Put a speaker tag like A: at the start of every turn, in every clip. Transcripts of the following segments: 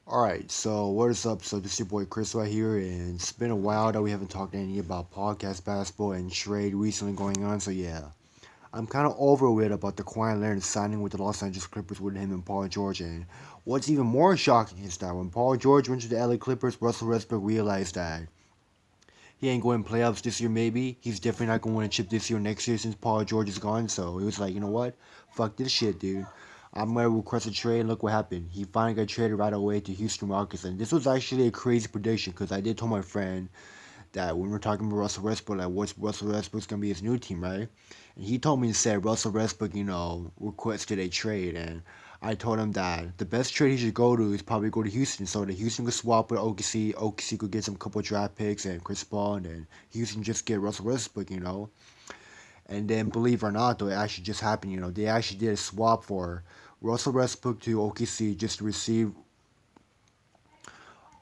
A: Alright, so what is up? So this is your boy Chris right here, and it's been a while that we haven't talked any about podcast basketball and trade recently going on, so yeah. I'm kind of over it about the Kawhi Leonard signing with the Los Angeles Clippers with him and Paul George, and what's even more shocking is that when Paul George went to the LA Clippers, Russell Westbrook realized that he ain't going playoffs this year maybe, he's definitely not going to win a chip this year or next year since Paul George is gone, so he was like, you know what? Fuck this shit, dude. I'm gonna request a trade. And look what happened. He finally got traded right away to Houston Rockets, and this was actually a crazy prediction because I did tell my friend that when we were talking about Russell Westbrook, like what's Russell Westbrook's gonna be his new team, right? And he told me to say Russell Westbrook, requested a trade, and I told him that the best trade he should go to is probably go to Houston, so that Houston could swap with OKC. OKC could get some couple draft picks and Chris Paul, and then Houston just get Russell Westbrook. And then, believe it or not, though, it actually just happened. They actually did a swap for Russell Westbrook to OKC just to receive.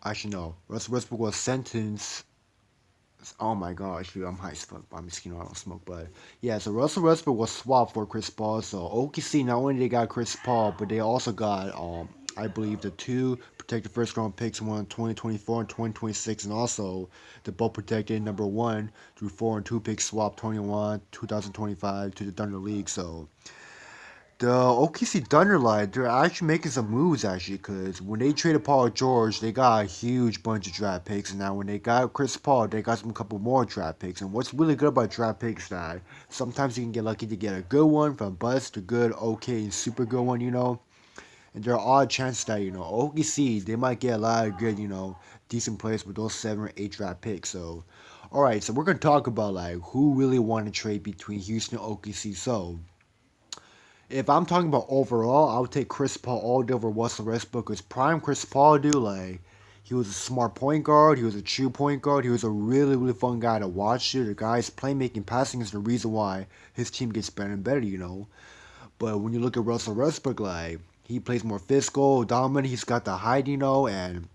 A: Actually, no. Russell Westbrook was sentenced. Oh my gosh, dude, I'm high as fuck. I'm just, I don't smoke. But yeah, so Russell Westbrook was swapped for Chris Paul. So OKC, not only they got Chris Paul, but they also got, I believe, the two protected first round picks, one in 2024 and 2026, and also the both protected number one through 4 and 2 picks swap 21 2025 to the Thunder League. So the OKC Thunder, like, they're actually making some moves, actually, because when they traded Paul George, they got a huge bunch of draft picks, and now when they got Chris Paul, they got some couple more draft picks. And what's really good about draft picks that sometimes you can get lucky to get a good one from bust to good, okay, and super good one. And there are odd chances that, OKC, they might get a lot of good, decent players with those 7 or 8 draft picks. So, alright, so we're going to talk about, like, who really want to trade between Houston and OKC. So, if I'm talking about overall, I would take Chris Paul all day over Russell Westbrook. Because prime Chris Paul, dude, like, he was a smart point guard. He was a true point guard. He was a really, really fun guy to watch. Dude. The guy's playmaking, passing is the reason why his team gets better and better. But when you look at Russell Westbrook, like, he plays more physical, dominant. He's got the height. And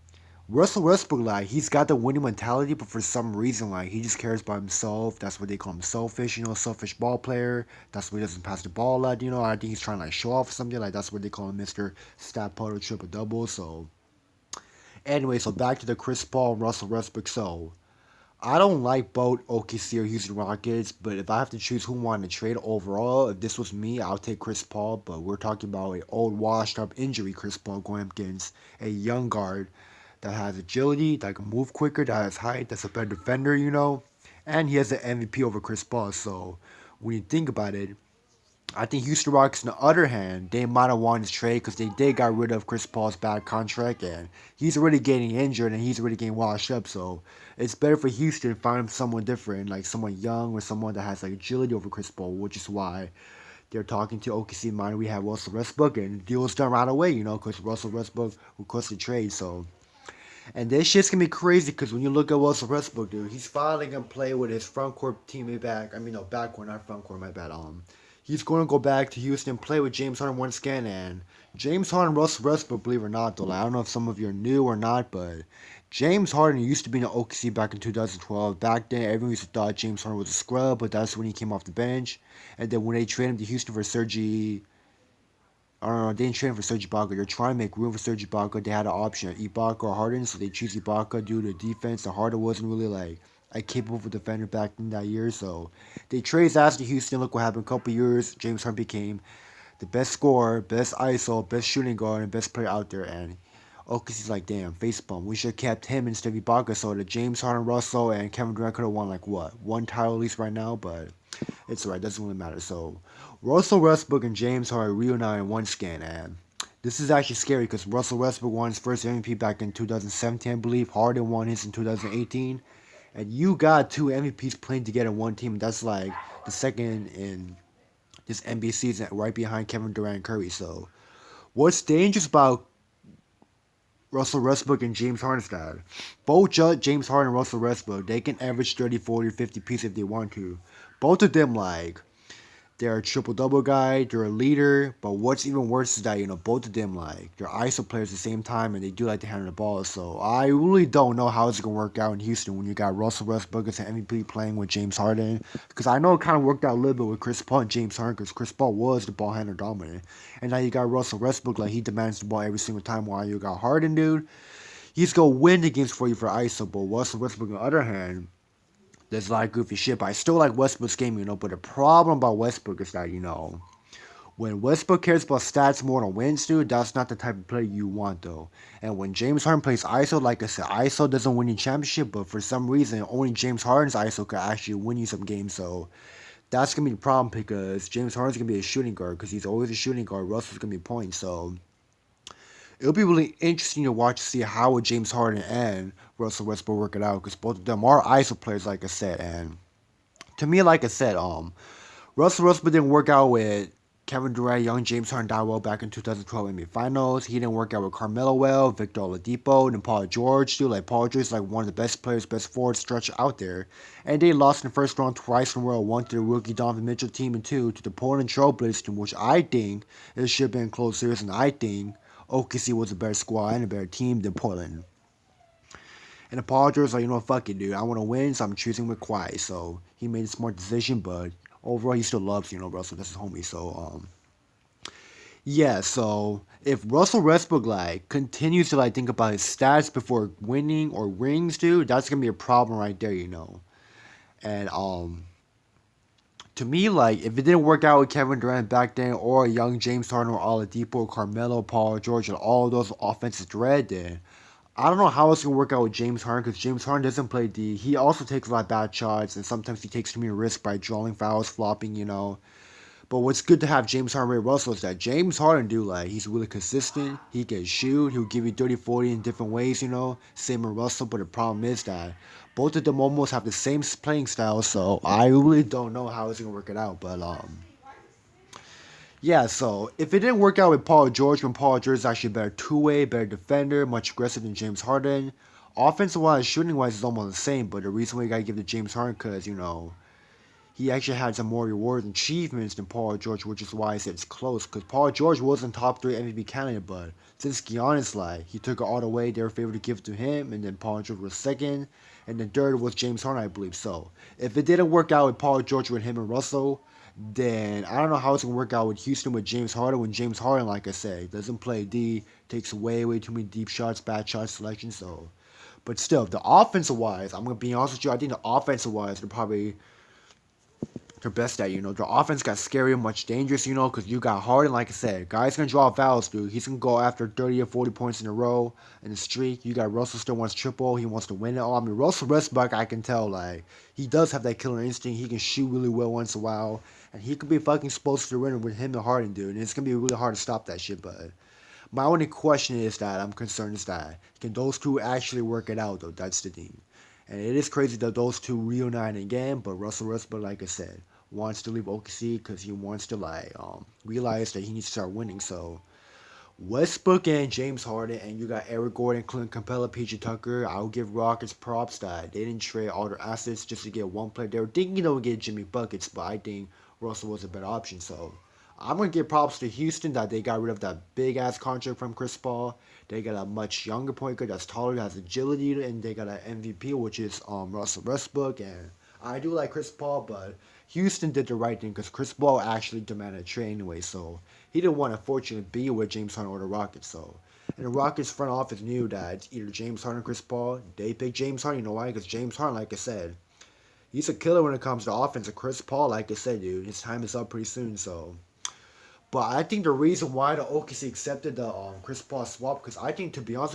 A: Russell Westbrook, like, he's got the winning mentality, but for some reason, like, he just cares about himself. That's what they call him, selfish, selfish ball player. That's why he doesn't pass the ball a lot. I think he's trying to, like, show off something. Like, that's what they call him, Mr. Stat Puddle Triple Double. So, anyway, so back to the Chris Paul and Russell Westbrook. So, I don't like both OKC or Houston Rockets, but if I have to choose who wanted to trade overall, if this was me, I'll take Chris Paul. But we're talking about an old, washed up injury Chris Paul going up against a young guard that has agility, that can move quicker, that has height, that's a better defender. And he has an MVP over Chris Paul. So when you think about it, I think Houston Rockets, on the other hand, they might have wanted to trade because they did got rid of Chris Paul's bad contract, and he's already getting injured and he's already getting washed up. So it's better for Houston to find someone different, like someone young or someone that has like agility over Chris Paul, which is why they're talking to OKC. Mind we have Russell Westbrook, and the deal's done right away, because Russell Westbrook requested trade. So and this shit's gonna be crazy because when you look at Russell Westbrook, dude, he's finally gonna play with his front court teammate back. I mean, no, backcourt, not front court. My bad. He's going to go back to Houston, play with James Harden once again, and James Harden, Russell Westbrook, believe it or not, though, like, I don't know if some of you are new or not, but James Harden used to be in the OKC back in 2012. Back then, everyone used to thought James Harden was a scrub, but that's when he came off the bench. And then when they traded him to Houston for Sergi, I don't know, they didn't trade him for Serge Ibaka. They're trying to make room for Serge Ibaka. They had an option, Ibaka or Harden, so they choose Ibaka due to defense. The Harden wasn't really like a capable defender back in that year, so they trade his ass to Houston. Look what happened. A couple years, James Harden became the best scorer, best ISO, best shooting guard, and best player out there. And OKC's like, damn, facepalm. We should have kept him instead of Ibaka, so the James Harden, Russell, and Kevin Durant could have won like what, one title at least right now, but it's alright, doesn't really matter. So Russell Westbrook and James Harden reunited in one scan, and this is actually scary because Russell Westbrook won his first MVP back in 2017, I believe. Harden won his in 2018, and you got two MVPs playing together in one team. That's like the second in this NBA season, right behind Kevin Durant and Curry. So what's dangerous about Russell Westbrook and James Harden style? Both James Harden and Russell Westbrook, they can average 30, 40, 50 pieces if they want to. Both of them, like, They're a triple double guy. They're a leader. But what's even worse is that both of them like they're ISO players at the same time, and they do like to handle the ball. So I really don't know how it's gonna work out in Houston when you got Russell Westbrook as an MVP playing with James Harden. Because I know it kind of worked out a little bit with Chris Paul and James Harden. Because Chris Paul was the ball handler dominant, and now you got Russell Westbrook like he demands the ball every single time. While you got Harden, dude, he's gonna win the games for you for ISO. But Russell Westbrook on the other hand, there's a lot of goofy shit, but I still like Westbrook's game. But the problem about Westbrook is that, when Westbrook cares about stats more than wins, dude, that's not the type of player you want, though. And when James Harden plays ISO, like I said, ISO doesn't win you championship, but for some reason, only James Harden's ISO could actually win you some games. So that's gonna be the problem because James Harden's gonna be a shooting guard because he's always a shooting guard. Russell's gonna be points. So it'll be really interesting to watch to see how would James Harden and Russell Westbrook work it out because both of them are ISO players, like I said. And to me, like I said, Russell Westbrook didn't work out with Kevin Durant, young James Harden died well back in 2012 NBA Finals. He didn't work out with Carmelo well, Victor Oladipo, and Paul George too. Like Paul George is like one of the best players, best forward stretch out there. And they lost in the first round twice in a row. One to the rookie Donovan Mitchell team, and two to the Portland Trailblazers team, which I think it should have been a close series. And I think OKC was a better squad and a better team than Portland. And Paul George was like, fuck it, dude. I want to win, so I'm choosing with Kawhi. So he made a smart decision, but overall he still loves, Russell. That's his homie. So yeah, so if Russell Westbrook like continues to like think about his stats before winning or rings, dude, that's gonna be a problem right there. And to me, like if it didn't work out with Kevin Durant back then, or young James Harden, or Oladipo, Carmelo, Paul George, and all of those offensive thread, then I don't know how it's gonna work out with James Harden because James Harden doesn't play D. He also takes a lot of bad shots, and sometimes he takes too many risks by drawing fouls, flopping. But what's good to have James Harden and Russell is that James Harden do like he's really consistent. He can shoot. He'll give you 30, 40 in different ways. Same with Russell, but the problem is that both of them almost have the same playing style. So I really don't know how it's gonna work it out. But yeah. So if it didn't work out with Paul George, when Paul George is actually a better two-way, better defender, much aggressive than James Harden. Offensive wise, shooting wise is almost the same. But the reason why you gotta give it to James Harden because he actually had some more rewards and achievements than Paul George, which is why I said it's close. Because Paul George wasn't top 3 MVP candidate, but since Giannis like he took it all the way, they were favored to give it to him, and then Paul George was second, and then third was James Harden, I believe. So if it didn't work out with Paul George with him and Russell, then I don't know how it's gonna work out with Houston with James Harden. When James Harden, like I said, doesn't play D, takes way too many deep shots, bad shot selection. So, but still, the offensive wise, I'm gonna be honest with you. I think the offensive wise, they're probably their best at. The offense got scary and much dangerous, because you got Harden, like I said. Guy's going to draw fouls, dude. He's going to go after 30 or 40 points in a row in the streak. You got Russell still wants triple. He wants to win it all. I mean, Russell Westbrook, I can tell, like, he does have that killer instinct. He can shoot really well once in a while. And he could be fucking supposed to win with him and Harden, dude. And it's going to be really hard to stop that shit, but my only question is that I'm concerned is that can those two actually work it out, though? That's the thing. And it is crazy that those two reunite again, but Russell Westbrook, like I said, wants to leave OKC because he wants to like realize that he needs to start winning. So Westbrook and James Harden, and you got Eric Gordon, Clint Capella, PJ Tucker. I'll give Rockets props that they didn't trade all their assets just to get one player. They were thinking they would get Jimmy buckets, but I think Russell was a better option. So I'm gonna give props to Houston that they got rid of that big ass contract from Chris Paul. They got a much younger point guard that's taller, has agility, and they got an MVP, which is Russell Westbrook. And I do like Chris Paul, but Houston did the right thing because Chris Paul actually demanded a trade anyway, so he didn't want to fortunately be with James Harden or the Rockets. So, and the Rockets front office knew that it's either James Harden or Chris Paul. They picked James Harden. You know why? Because James Harden, like I said, he's a killer when it comes to offense. And Chris Paul, like I said, dude, his time is up pretty soon. So, but I think the reason why the OKC accepted the Chris Paul swap, because I think, to be honest